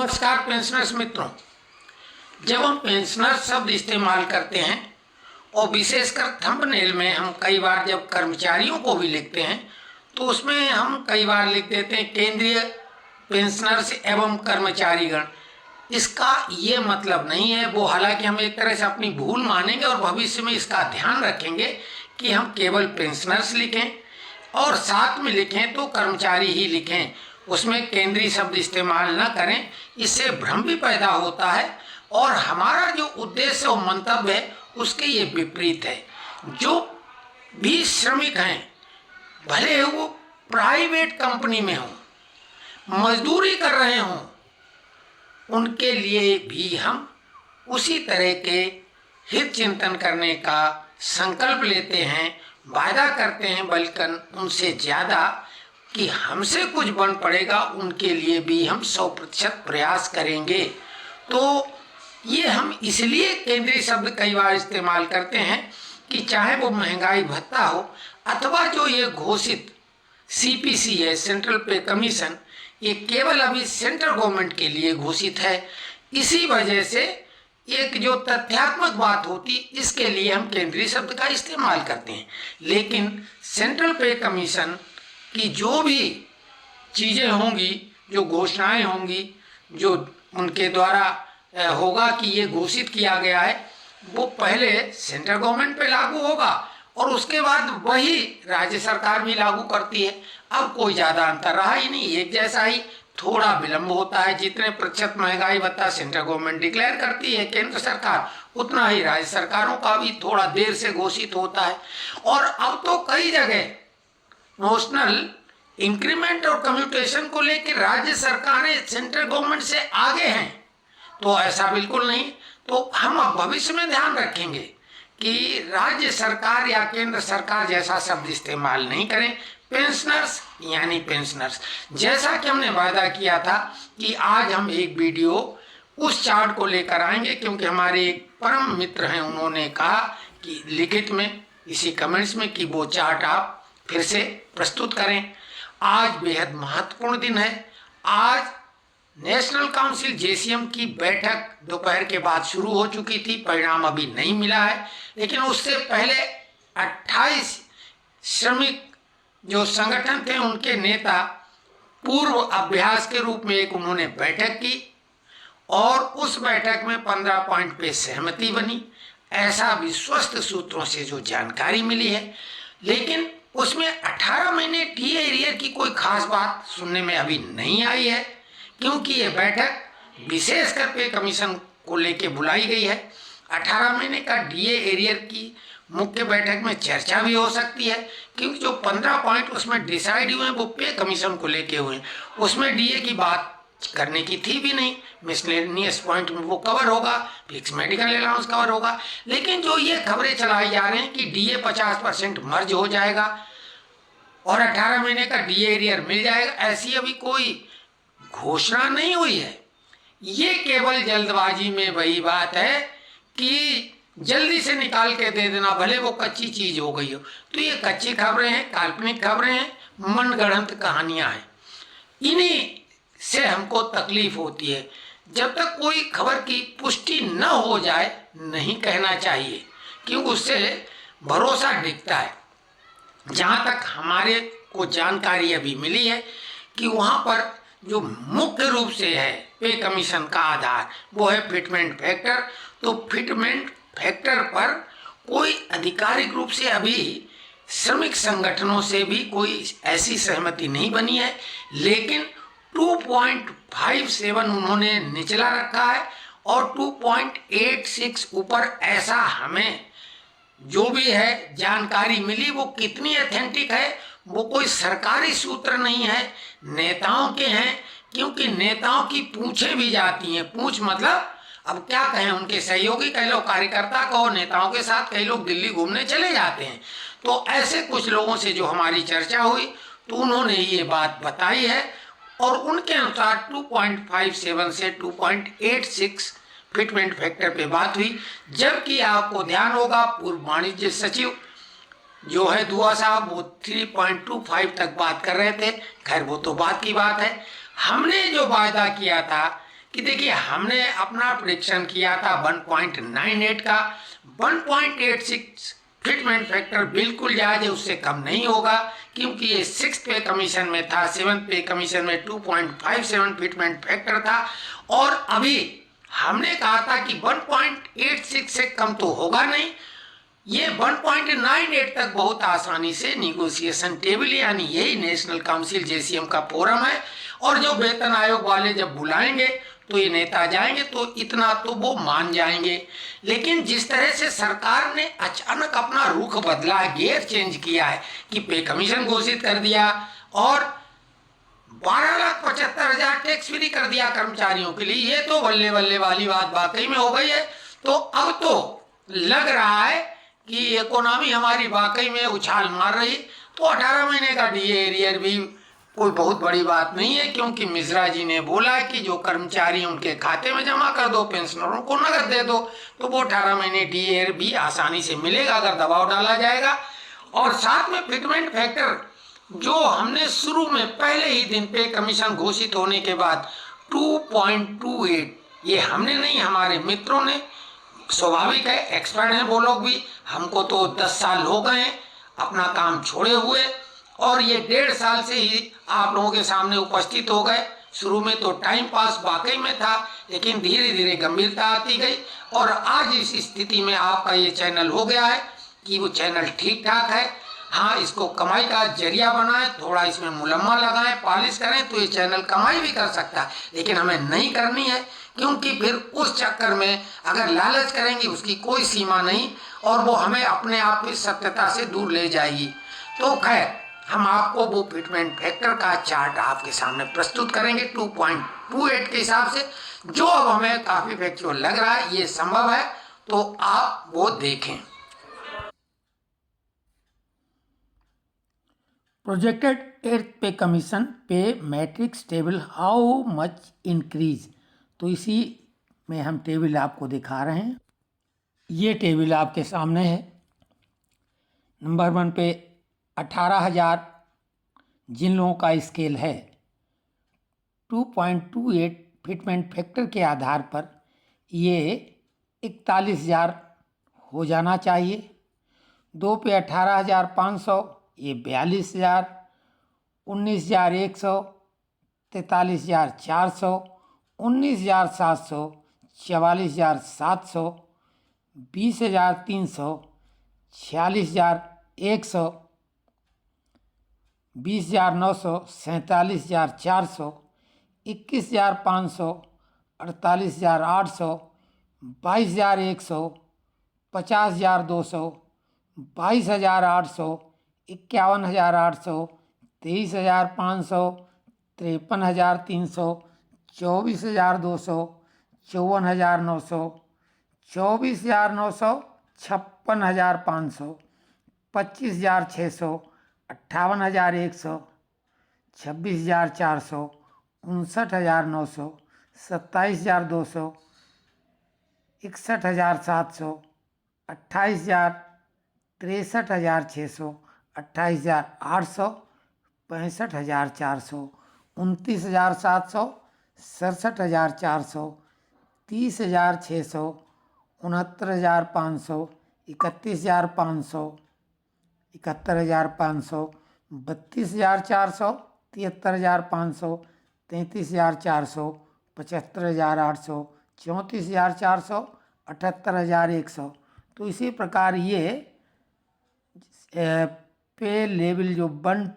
नमस्कार पेंशनर्स मित्रों, जब हम पेंशनर शब्द इस्तेमाल करते हैं और विशेषकर थंबनेल में हम कई बार जब कर्मचारियों को भी लिखते हैं तो उसमें हम कई बार लिख देते हैं केंद्रीय पेंशनर्स एवं कर्मचारीगण। इसका ये मतलब नहीं है, वो हालांकि हम एक तरह से अपनी भूल मानेंगे और भविष्य में इसका ध्यान रखेंगे कि हम केवल पेंशनर्स लिखें और साथ में लिखें तो कर्मचारी ही लिखें, उसमें केंद्रीय शब्द इस्तेमाल न करें। इससे भ्रम भी पैदा होता है और हमारा जो उद्देश्य और मंतव्य है उसके ये विपरीत है। जो भी श्रमिक हैं, भले वो प्राइवेट कंपनी में हों, मजदूरी कर रहे हों, उनके लिए भी हम उसी तरह के हित चिंतन करने का संकल्प लेते हैं, वायदा करते हैं, बल्कि उनसे ज़्यादा कि हमसे कुछ बन पड़ेगा उनके लिए भी हम 100% प्रयास करेंगे। तो ये हम इसलिए केंद्रीय शब्द कई बार इस्तेमाल करते हैं कि चाहे वो महंगाई भत्ता हो अथवा जो ये घोषित सीपीसी है, सेंट्रल पे कमीशन, ये केवल अभी सेंट्रल गवर्नमेंट के लिए घोषित है। इसी वजह से एक जो तथ्यात्मक बात होती इसके लिए हम केंद्रीय शब्द का इस्तेमाल करते हैं। लेकिन सेंट्रल पे कमीशन की जो भी चीज़ें होंगी, जो घोषणाएं होंगी, जो उनके द्वारा होगा कि ये घोषित किया गया है, वो पहले सेंट्रल गवर्नमेंट पे लागू होगा और उसके बाद वही राज्य सरकार भी लागू करती है। अब कोई ज़्यादा अंतर रहा ही नहीं, एक जैसा ही, थोड़ा विलंब होता है। जितने प्रतिशत महंगाई भत्ता सेंट्रल गवर्नमेंट डिक्लेयर करती है केंद्र सरकार, उतना ही राज्य सरकारों का भी थोड़ा देर से घोषित होता है। और अब तो कई जगह नोशनल इंक्रीमेंट और कम्यूटेशन को लेकर राज्य सरकारें सेंट्रल गवर्नमेंट से आगे हैं, तो ऐसा बिल्कुल नहीं। तो हम अब भविष्य में ध्यान रखेंगे कि राज्य सरकार या केंद्र सरकार जैसा शब्द इस्तेमाल नहीं करें। पेंशनर्स यानी पेंशनर्स। जैसा कि हमने वादा किया था कि आज हम एक वीडियो उस चार्ट को लेकर आएंगे, क्योंकि हमारे एक परम मित्र हैं, उन्होंने कहा कि लिखित में इसी कमेंट्स में कि वो चार्ट आप फिर से प्रस्तुत करें। आज बेहद महत्वपूर्ण दिन है। आज नेशनल काउंसिल जेसीएम की बैठक दोपहर के बाद शुरू हो चुकी थी, परिणाम अभी नहीं मिला है, लेकिन उससे पहले 28 श्रमिक जो संगठन थे उनके नेता पूर्व अभ्यास के रूप में एक उन्होंने बैठक की और उस बैठक में 15 पॉइंट पे सहमति बनी, ऐसा विश्वस्त सूत्रों से जो जानकारी मिली है। लेकिन उसमें 18 महीने टीए एरियर की कोई खास बात सुनने में अभी नहीं आई है, क्योंकि ये बैठक विशेषकर पे कमीशन को लेके बुलाई गई है। 18 महीने का डीए एरियर की मुख्य बैठक में चर्चा भी हो सकती है, क्योंकि जो 15 पॉइंट उसमें डिसाइड हुए हैं वो पे कमीशन को लेके हुए हैं। उसमें डीए की बात करने की थी भी नहीं, मिसलेनियस पॉइंट में वो कवर होगा, फिक्स मेडिकल अलाउंस कवर होगा। लेकिन जो ये खबरें चलाई जा रही हैं कि डीए 50% मर्ज हो जाएगा और 18 महीने का डीए एरियर मिल जाएगा, ऐसी अभी कोई घोषणा नहीं हुई है। ये केवल जल्दबाजी में वही बात है कि जल्दी से निकाल के दे देना, भले वो कच्ची चीज हो गई हो। तो ये कच्ची खबरें हैं, काल्पनिक खबरें हैं, मनगढ़ंत कहानियां हैं। इन्हीं से हमको तकलीफ होती है। जब तक कोई खबर की पुष्टि न हो जाए नहीं कहना चाहिए, क्योंकि उससे भरोसा दिखता है। जहाँ तक हमारे को जानकारी अभी मिली है कि वहाँ पर जो मुख्य रूप से है पे कमीशन का आधार वो है फिटमेंट फैक्टर। तो फिटमेंट फैक्टर पर कोई आधिकारिक रूप से अभी श्रमिक संगठनों से भी कोई ऐसी सहमति नहीं बनी है, लेकिन 2.57 उन्होंने निचला रखा है और 2.86 ऊपर, ऐसा हमें जो भी है जानकारी मिली। वो कितनी ऑथेंटिक है वो कोई सरकारी सूत्र नहीं है, नेताओं के हैं, क्योंकि नेताओं की पूछें भी जाती हैं। पूछ मतलब अब क्या कहें, उनके सहयोगी कई लोग, कार्यकर्ता कहो, नेताओं के साथ कई लोग दिल्ली घूमने चले जाते हैं। तो ऐसे कुछ लोगों से जो हमारी चर्चा हुई तो उन्होंने ये बात बताई है और उनके अनुसार 2.57 से 2.86 फिटमेंट फैक्टर पे बात हुई। जबकि आपको ध्यान होगा पूर्व वाणिज्य सचिव जो है दुआ साहब वो 3.25 तक बात कर रहे थे। खैर वो तो बात की बात है। हमने जो वायदा किया था कि देखिए हमने अपना प्रेडिक्शन किया था 1.98 का, 1.86 फिटमेंट फैक्टर बिल्कुल जायज है, उससे कम नहीं होगा, क्योंकि ये 6th पे कमीशन में था, 7th पे कमीशन में 2.57 फिटमेंट फैक्टर था। और अभी हमने कहा था कि 1.86 से कम तो होगा नहीं, ये 1.98 तक बहुत आसानी से निगोशिएशन टेबल, यानी यही नेशनल काउंसिल जेसीएम का फोरम है। और जो वेतन आयोग वाले जब बुलाएंगे तो ये नेता जाएंगे तो इतना तो वो मान जाएंगे। लेकिन जिस तरह से सरकार ने अचानक अपना रुख बदला है, गियर चेंज किया है कि पे कमीशन घोषित कर दिया और 12,75,000 टैक्स फ्री कर दिया कर्मचारियों के लिए, ये तो बल्ले बल्ले वाली बात वाकई में हो गई है। तो अब तो लग रहा है कि इकोनॉमी हमारी वाकई में उछाल मार रही। तो 18 महीने का डीए एरियर भी कोई बहुत बड़ी बात नहीं है, क्योंकि मिश्रा जी ने बोला है कि जो कर्मचारी उनके खाते में जमा कर दो, पेंशनरों को नगद दे दो, तो वो 18 महीने डीए भी आसानी से मिलेगा अगर दबाव डाला जाएगा। और साथ में फिटमेंट फैक्टर जो हमने शुरू में पहले ही दिन पे कमीशन घोषित होने के बाद 2.28, ये हमने नहीं, हमारे मित्रों ने, स्वाभाविक है एक्सपर्ट हैं वो लोग भी, हमको तो 10 साल हो गए अपना काम छोड़े हुए, और ये 1.5 साल से ही आप लोगों के सामने उपस्थित हो गए। शुरू में तो टाइम पास वाकई में था, लेकिन धीरे धीरे गंभीरता आती गई और आज इस स्थिति में आपका ये चैनल हो गया है कि वो चैनल ठीक ठाक है। हाँ, इसको कमाई का जरिया बनाएं, थोड़ा इसमें मुलम्मा लगाएं, पॉलिश करें तो ये चैनल कमाई भी कर सकता है, लेकिन हमें नहीं करनी है, क्योंकि फिर उस चक्कर में अगर लालच करेंगे उसकी कोई सीमा नहीं और वो हमें अपने आप की सत्यता से दूर ले जाएगी। तो खैर, हम आपको वो फिटमेंट फैक्टर का चार्ट आपके सामने प्रस्तुत करेंगे 2.28 के हिसाब से, जो अब हमें काफ़ी फैक्चुअल लग रहा है, ये संभव है, तो आप वो देखें। प्रोजेक्टेड 8th पे कमीशन पे matrix table how much increase, तो इसी में हम टेबल आपको दिखा रहे हैं। ये टेबल आपके सामने है। नंबर 1 पे 18,000 जिन लोगों का स्केल है, 2.28 फिटमेंट फैक्टर के आधार पर ये 41,000 हो जाना चाहिए। 2 पे 18,500, ये 42,000, 19,100, 43,400, 19,700, 44,700, 20,300, 46,100, 20,900, 47,400, 21,500, 48,800, 22,100, 50,200, 22,800, 51,800, 23,500, 53,300, 24,200, 54,900, 24,900, 56,500, 25,600, 58,100, 26,400, 59,900, 27,200, 61,700, 28,000, 63,600, 28,800, 65,400, 29,700, 67,400, 30,600, 69,500, 31,500, 71,500, 32,400, 73,500, 33,400, 75,800, 34,400, 78,100। तो इसी प्रकार ये पे लेवल जो 1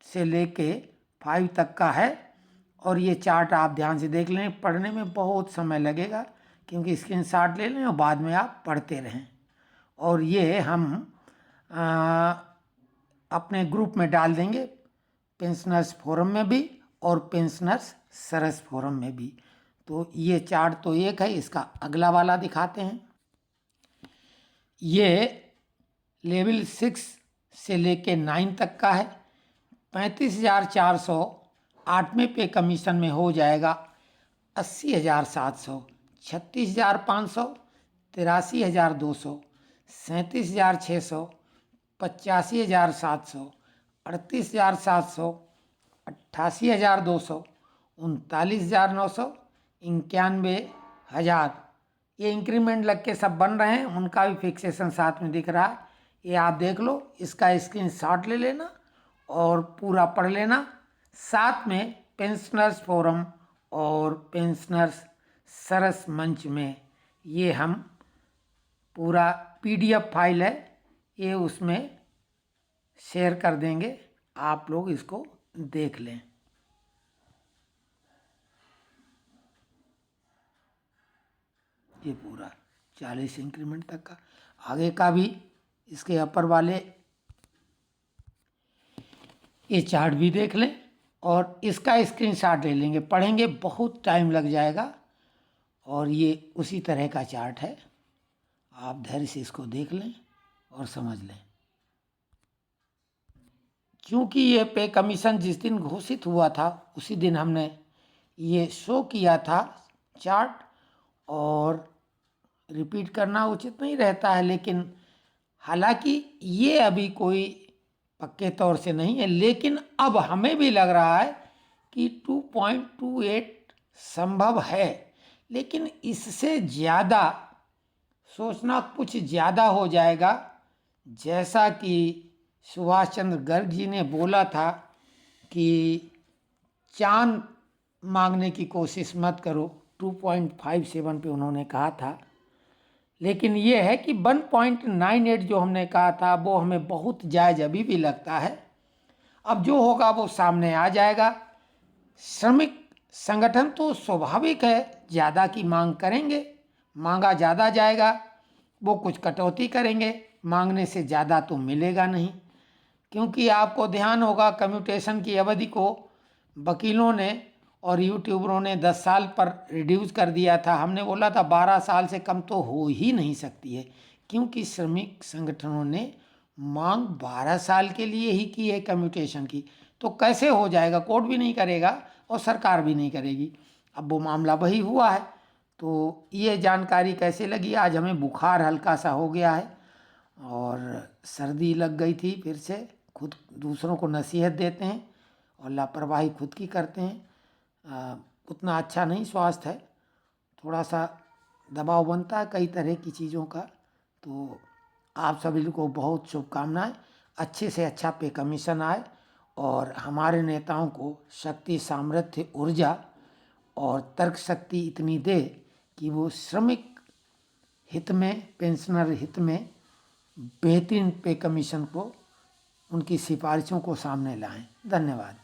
से लेके 5 तक का है, और ये चार्ट आप ध्यान से देख लें। पढ़ने में बहुत समय लगेगा, क्योंकि स्क्रीनशॉट ले लें और बाद में आप पढ़ते रहें। और ये हम अपने ग्रुप में डाल देंगे, पेंशनर्स फोरम में भी और पेंशनर्स सरस फोरम में भी। तो ये चार्ट तो एक है, इसका अगला वाला दिखाते हैं। ये लेवल 6 से लेके 9 तक का है। 35,400 8वें पे कमीशन में हो जाएगा 80,700, 36,500, 83,200, 37,600, 85,700, 38,700, 88,200, 39,900, 91,000। ये इंक्रीमेंट लग के सब बन रहे हैं, उनका भी फिक्सेशन साथ में दिख रहा है। ये आप देख लो, इसका स्क्रीनशॉट ले लेना और पूरा पढ़ लेना। साथ में पेंशनर्स फोरम और पेंशनर्स सरस मंच में ये हम पूरा PDF फाइल है, ये उसमें शेयर कर देंगे, आप लोग इसको देख लें। ये पूरा 40 इंक्रीमेंट तक का, आगे का भी इसके अपर वाले ये चार्ट भी देख लें और इसका स्क्रीनशॉट ले लेंगे। पढ़ेंगे बहुत टाइम लग जाएगा और ये उसी तरह का चार्ट है, आप धैर्य से इसको देख लें और समझ लें। क्योंकि ये पे कमीशन जिस दिन घोषित हुआ था उसी दिन हमने ये शो किया था चार्ट, और रिपीट करना उचित नहीं रहता है, लेकिन हालांकि ये अभी कोई पक्के तौर से नहीं है, लेकिन अब हमें भी लग रहा है कि 2.28 संभव है, लेकिन इससे ज़्यादा सोचना कुछ ज़्यादा हो जाएगा। जैसा कि सुभाष चंद्र गर्ग जी ने बोला था कि चांद मांगने की कोशिश मत करो, 2.57 पे उन्होंने कहा था। लेकिन ये है कि 1.98 जो हमने कहा था वो हमें बहुत जायज़ अभी भी लगता है। अब जो होगा वो सामने आ जाएगा। श्रमिक संगठन तो स्वाभाविक है ज़्यादा की मांग करेंगे, मांगा ज़्यादा जाएगा, वो कुछ कटौती करेंगे, मांगने से ज़्यादा तो मिलेगा नहीं। क्योंकि आपको ध्यान होगा कम्यूटेशन की अवधि को वकीलों ने और यूट्यूबरों ने 10 साल पर रिड्यूस कर दिया था। हमने बोला था 12 साल से कम तो हो ही नहीं सकती है, क्योंकि श्रमिक संगठनों ने मांग 12 साल के लिए ही की है कम्यूटेशन की। तो कैसे हो जाएगा, कोर्ट भी नहीं करेगा और सरकार भी नहीं करेगी। अब वो मामला वही हुआ है। तो ये जानकारी कैसे लगी, आज हमें बुखार हल्का सा हो गया है और सर्दी लग गई थी फिर से। खुद दूसरों को नसीहत देते हैं और लापरवाही खुद की करते हैं, उतना अच्छा नहीं स्वास्थ्य है, थोड़ा सा दबाव बनता है कई तरह की चीज़ों का। तो आप सभी को बहुत शुभकामनाएं, अच्छे से अच्छा पे कमीशन आए और हमारे नेताओं को शक्ति, सामर्थ्य, ऊर्जा और तर्क शक्ति इतनी दे कि वो श्रमिक हित में, पेंशनर हित में बेहतरीन पे कमीशन को, उनकी सिफारिशों को सामने लाएं। धन्यवाद।